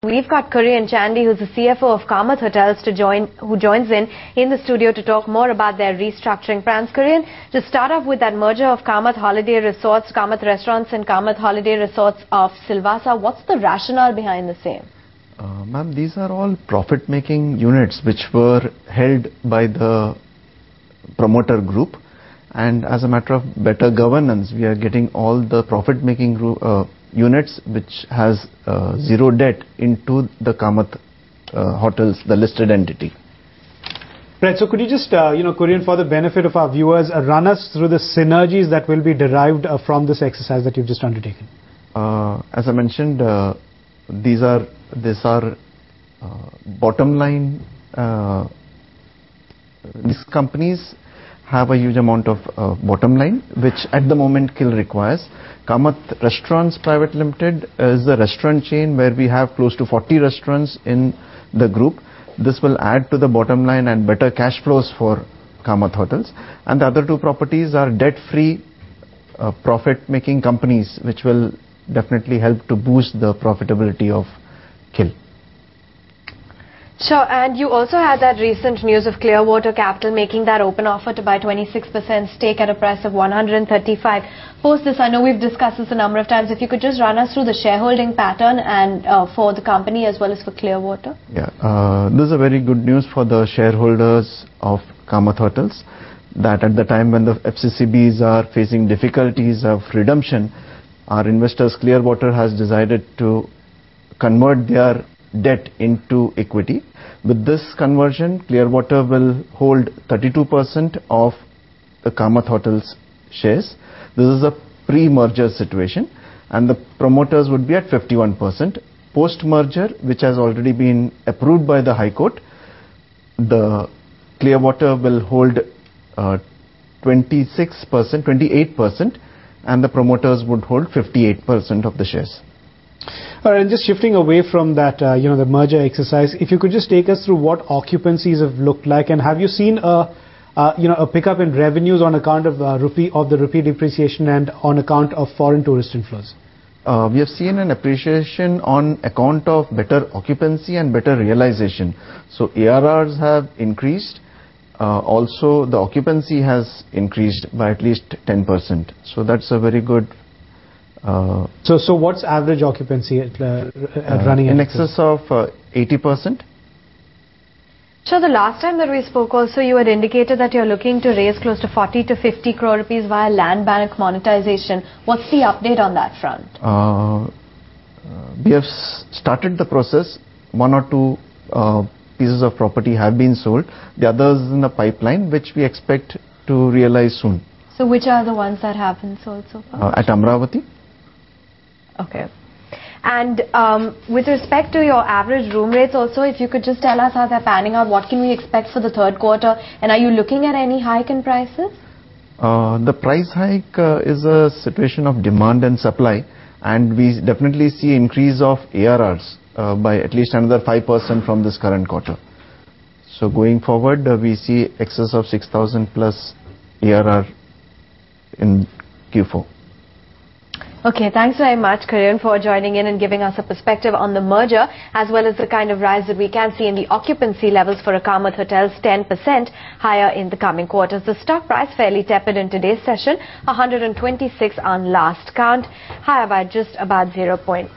We've got Korean Chandy, who's the CFO of Kamat Hotels, who joins in the studio to talk more about their restructuring plans. Korean, to start off with that merger of Kamat Holiday Resorts, Kamat Restaurants and Kamat Holiday Resorts of Silvassa, what's the rationale behind the same? Ma'am, these are all profit-making units which were held by the promoter group, and as a matter of better governance, we are getting all the profit-making units which has zero debt into the Kamat Hotels, the listed entity. Right, so could you just, Korean, for the benefit of our viewers, run us through the synergies that will be derived from this exercise that you've just undertaken? As I mentioned, these are bottom line. These companies have a huge amount of bottom line, which at the moment KIL requires. Kamat Restaurants Private Limited is a restaurant chain where we have close to 40 restaurants in the group. This will add to the bottom line and better cash flows for Kamat Hotels. And the other two properties are debt-free, profit-making companies, which will definitely help to boost the profitability of KIL. Sure, and you also had that recent news of Clearwater Capital making that open offer to buy 26% stake at a price of 135. Post this, I know we've discussed this a number of times. If you could just run us through the shareholding pattern and for the company as well as for Clearwater. Yeah, this is a very good news for the shareholders of Kamat Hotels, that at the time when the FCCBs are facing difficulties of redemption, our investors Clearwater has decided to convert their debt into equity. With this conversion, Clearwater will hold 32% of the Kamat Hotels shares. This is a pre-merger situation, and the promoters would be at 51%. Post-merger, which has already been approved by the High Court, the Clearwater will hold 28%, and the promoters would hold 58% of the shares. All right, and just shifting away from that, the merger exercise, if you could just take us through what occupancies have looked like, and have you seen a pickup in revenues on account of the rupee depreciation and on account of foreign tourist inflows? We have seen an appreciation on account of better occupancy and better realization. So ARRs have increased. Also, the occupancy has increased by at least 10%. So that's a very good. So what's average occupancy at running in excess of 80%? Sure, the last time that we spoke also, you had indicated that you're looking to raise close to 40 to 50 crore rupees via land bank monetization. What's the update on that front? We have started the process. One or two pieces of property have been sold. The others in the pipeline, which we expect to realize soon. So which are the ones that have been sold so far? At Amravati. Okay. And with respect to your average room rates also, if you could just tell us how they're panning out, what can we expect for the third quarter, and are you looking at any hike in prices? The price hike is a situation of demand and supply, and we definitely see increase of ARRs by at least another 5% from this current quarter. So going forward, we see excess of 6,000 plus ARR in Q4. Okay, thanks very much, Korean, for joining in and giving us a perspective on the merger, as well as the kind of rise that we can see in the occupancy levels for a Kamat Hotels, 10% higher in the coming quarters. The stock price fairly tepid in today's session, 126 on last count, higher by just about 0.1%.